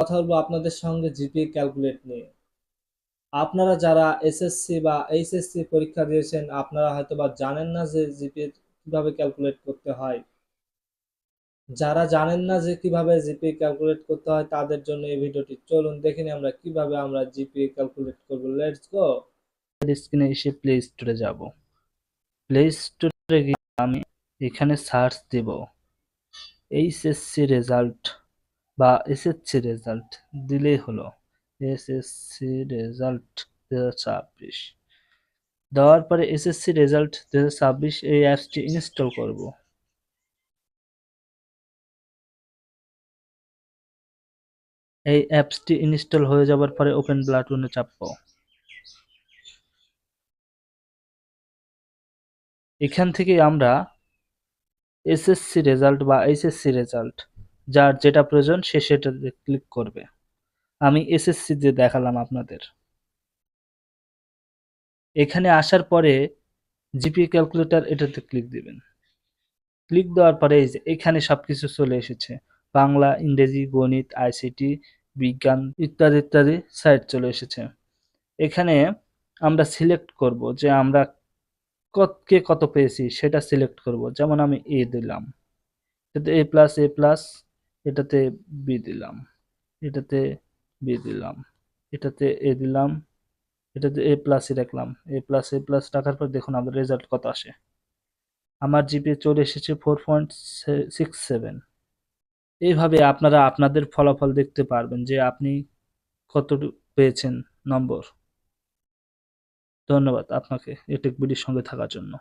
কথা বলবো আপনাদের সঙ্গে জিপিএ ক্যালকুলেট নিয়ে। আপনারা যারা এসএসসি বা এইচএসসি পরীক্ষা দিয়েছেন আপনারা হয়তোবা জানেন না যে জিপিএ কিভাবে ক্যালকুলেট করতে হয়। যারা জানেন না যে কিভাবে জিপিএ ক্যালকুলেট করতে হয় তাদের জন্য এই ভিডিওটি। চলুন দেখে নিই আমরা কিভাবে আমরা জিপিএ ক্যালকুলেট করব। Let's go. স্ক্রিনে এসে প্লে স্টোরে যাব। প্লে স্টোরে গিয়ে আমি এখানে সার্চ দেব এইচএসসি রেজাল্ট বা এসএসসি রেজাল্ট দিলেই হলো। এসএসসি রেজাল্ট 2026 দেওয়ার পরে এসএসসি রেজাল্ট 2026 এই অ্যাপসটি ইনস্টল করব। এই অ্যাপসটি ইনস্টল হয়ে যাবার পরে ওপেন বাটনে চাপবো। এখান থেকে আমরা এসএসসি রেজাল্ট বা এইচএসসি রেজাল্ট যার যেটা প্রয়োজন সে সেটাতে ক্লিক করবে। আমি এসএসসি দিয়ে দেখালাম আপনাদের। এখানে আসার পরে জিপিএ ক্যালকুলেটর এটাতে ক্লিক দিবেন। ক্লিক দেওয়ার পরে এই যে এখানে সবকিছু চলে এসেছে। বাংলা, ইংরেজি, গণিত, আইসিটি, বিজ্ঞান ইত্যাদি ইত্যাদি সাইট চলে এসেছে। এখানে আমরা সিলেক্ট করব যে আমরা কে কত পেয়েছি সেটা সিলেক্ট করব। যেমন আমি এ দিলাম, এটাতে এ প্লাস, এটাতে বি দিলাম, এটাতে বি দিলাম, এটাতে এ দিলাম, এটাতে এ প্লাসই রাখলাম। এ প্লাস রাখার পর দেখুন আমাদের রেজাল্ট কত আসে। আমার জিপিএ চলে এসেছে 4.67। এইভাবে আপনারা আপনাদের ফলাফল দেখতে পারবেন যে আপনি কতটুকু পেয়েছেন নম্বর। ধন্যবাদ আপনাকে এটেক বিডির সঙ্গে থাকার জন্য।